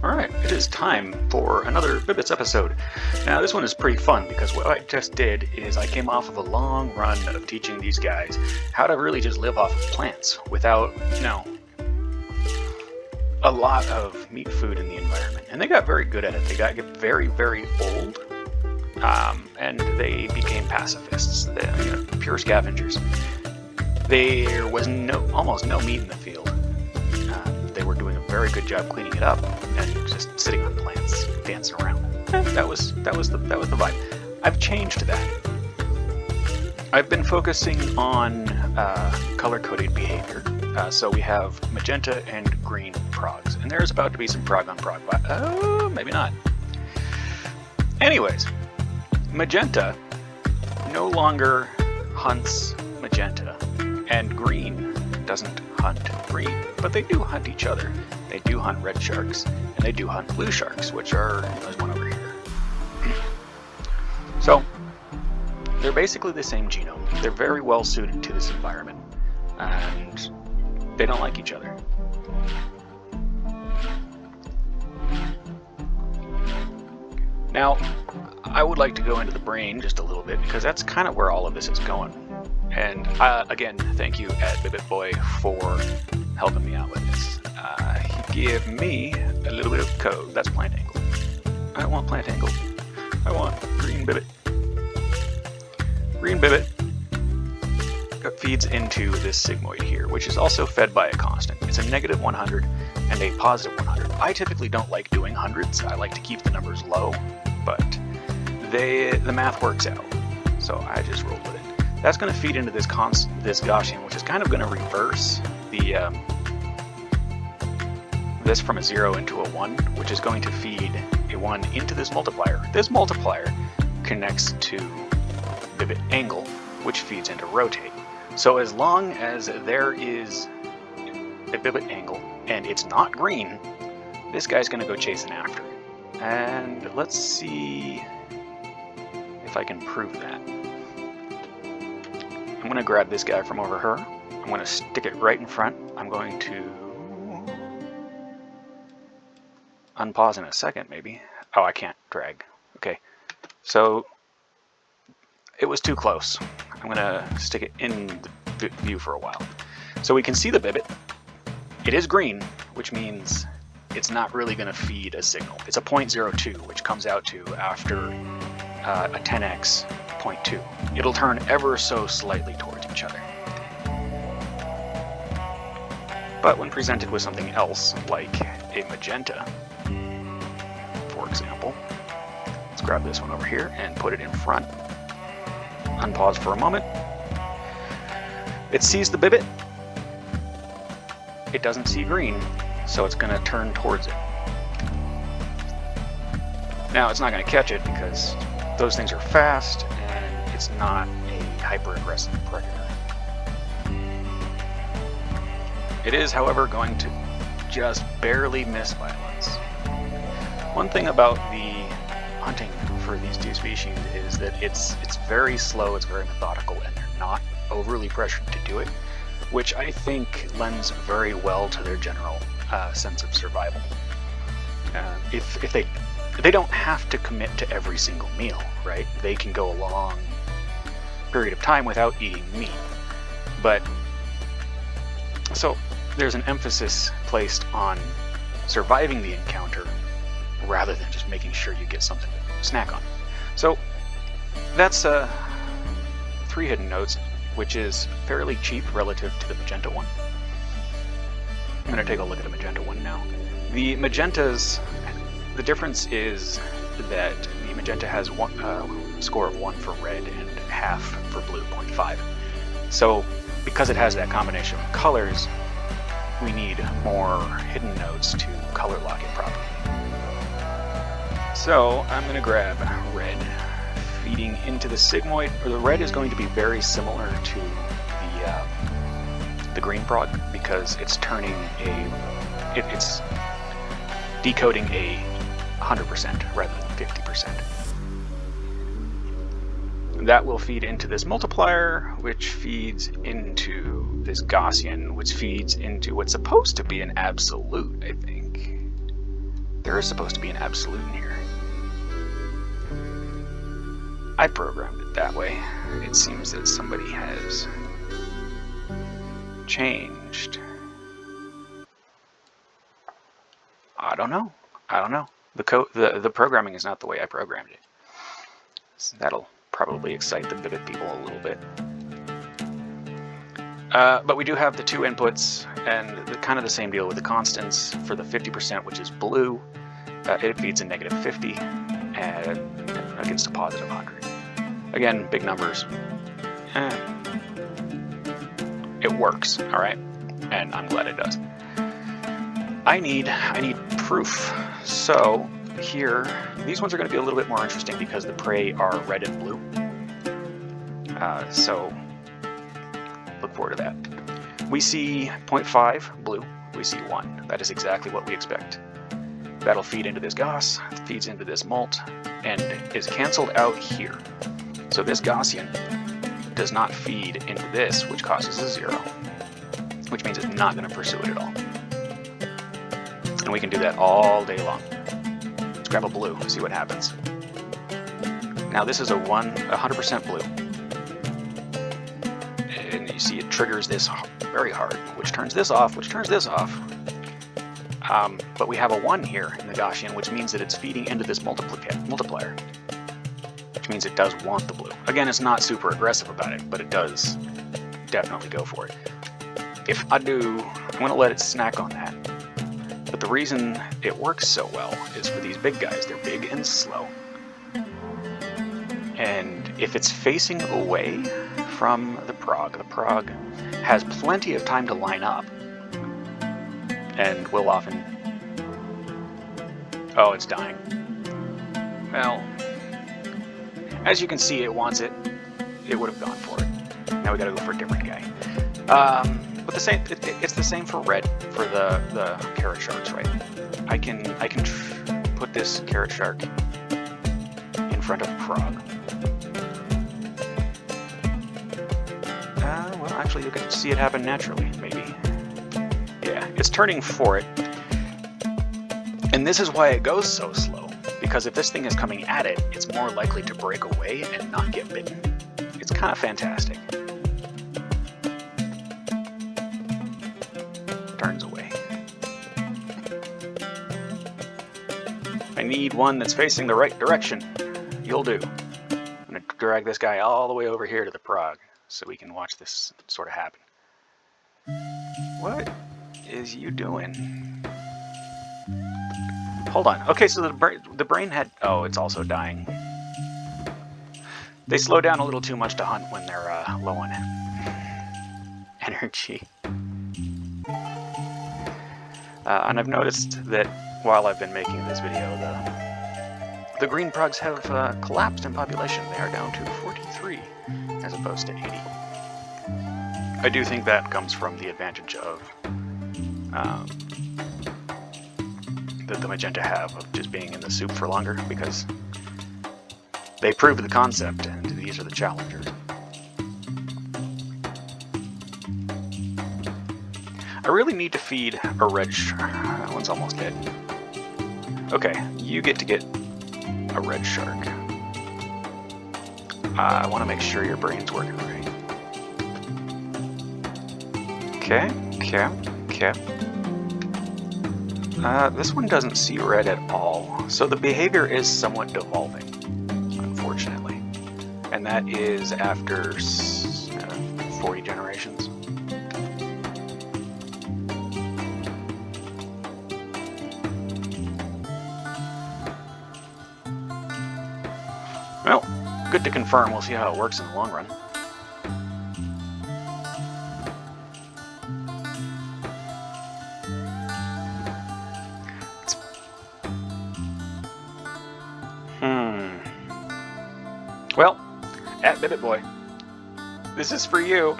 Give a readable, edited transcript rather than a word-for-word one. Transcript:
Alright, it is time for another Bibites episode. Now this one is pretty fun because what I just did is I came off of a long run of teaching these guys how to really just live off of plants without, a lot of meat food in the environment. And they got very good at it. They got very, very old, and they became pacifists, pure scavengers. There was almost no meat in the field. They were doing a very good job cleaning it up and just sitting on plants, dancing around. That was the vibe. I've changed that. I've been focusing on color-coded behavior. So we have magenta and green progs, and there's about to be some prog on prog, but maybe not. Anyways, magenta no longer hunts magenta, and green doesn't hunt green, but they do hunt each other. They do hunt red sharks, and they do hunt blue sharks, which are, there's one over here. So, they're basically the same genome. They're very well suited to this environment, and they don't like each other. Now, I would like to go into the brain just a little bit, because that's kind of where all of this is going. And again, thank you at BibitBoy for helping me out with this. He gave me a little bit of code. That's plant angle. I want plant angle. I want green Bibit. Green Bibit feeds into this sigmoid here, which is also fed by a constant. It's a negative 100 and a positive 100. I typically don't like doing hundreds. I like to keep the numbers low, but the math works out. So I just rolled with it. That's going to feed into this Gaussian, which is kind of going to reverse the this from a 0 into a 1, which is going to feed a 1 into this multiplier. This multiplier connects to Bibit angle, which feeds into rotate. So as long as there is a Bibit angle and it's not green, this guy's going to go chasing after it. And let's see if I can prove that. I'm going to grab this guy from over here. I'm going to stick it right in front. I'm going to unpause in a second, maybe. Oh, I can't drag. Okay. So it was too close. I'm going to stick it in the view for a while. So we can see the Bibit. It is green, which means it's not really going to feed a signal. It's a 0.02, which comes out to after a 10x 0.2. It'll turn ever so slightly towards each other. But when presented with something else, like a magenta, for example, let's grab this one over here and put it in front. Unpause for a moment. It sees the Bibit. It doesn't see green, so it's going to turn towards it. Now it's not going to catch it because those things are fast and it's not a hyper-aggressive predator. It is, however, going to just barely miss violence. One thing about the hunting for these two species is that it's very slow, it's very methodical, and they're not overly pressured to do it, which I think lends very well to their general sense of survival. If they don't have to commit to every single meal, right? They can go a long period of time without eating meat. But so there's an emphasis placed on surviving the encounter rather than just making sure you get something to snack on. So that's 3 hidden nodes, which is fairly cheap relative to the magenta one. I'm going to take a look at the magenta one now. The magentas, the difference is that the magenta has a score of 1 for red and half for blue, 0.5. So because it has that combination of colors, we need more hidden nodes to color lock it properly. So I'm going to grab red, feeding into the sigmoid, or the red is going to be very similar to the green prog because it's turning it's decoding a 100% rather than 50%. That will feed into this multiplier, which feeds into this Gaussian, which feeds into what's supposed to be an absolute, I think. There is supposed to be an absolute in here. I programmed it that way. It seems that somebody has changed. I don't know. The programming is not the way I programmed it. So that'll probably excite the Bibit people a little bit. But we do have the two inputs, and kind of the same deal with the constants. For the 50%, which is blue, it feeds in -50 and against a +100. Again, big numbers. It works, all right, and I'm glad it does. I need proof. So here, these ones are going to be a little bit more interesting because the prey are red and blue. So look forward to that. We see 0.5 blue. We see 1. That is exactly what we expect. That'll feed into this Gauss, feeds into this mult, and is canceled out here. So this Gaussian does not feed into this, which causes a 0, which means it's not going to pursue it at all. And we can do that all day long. Let's grab a blue, see what happens. Now this is a 100% blue. And you see it triggers this very hard, which turns this off, which turns this off. But we have a 1 here in the Gaussian, which means that it's feeding into this multiplier, which means it does want the blue. Again, it's not super aggressive about it, but it does definitely go for it. If I do, I'm going to let it snack on that. But the reason it works so well is for these big guys. They're big and slow. And if it's facing away from the prog has plenty of time to line up. And will often... Oh, it's dying. Well, as you can see, it wants it. It would have gone for it. Now we gotta go for a different guy. But the same, it's the same for red, for the carrot sharks, right? I can put this carrot shark in front of prog. Well, actually, you can see it happen naturally, maybe. Yeah, it's turning for it. And this is why it goes so slow, because if this thing is coming at it, it's more likely to break away and not get bitten. It's kind of fantastic. Turns away. I need one that's facing the right direction. You'll do. I'm going to drag this guy all the way over here to the prog so we can watch this sort of happen. What is you doing? Hold on. Okay, so the brain had... Oh, it's also dying. They slow down a little too much to hunt when they're low on energy. And I've noticed that while I've been making this video, the green progs have collapsed in population. They are down to 43 as opposed to 80. I do think that comes from the advantage of that the Magenta have of just being in the soup for longer, because they proved the concept and these are the challengers. I really need to feed a red shark. That one's almost dead. Okay, you get to get a red shark. I want to make sure your brain's working right. Okay. This one doesn't see red at all, so the behavior is somewhat devolving, unfortunately. And that is after 40 generations. Well, good to confirm. We'll see how it works in the long run. Well, at Bibit Boy, this is for you.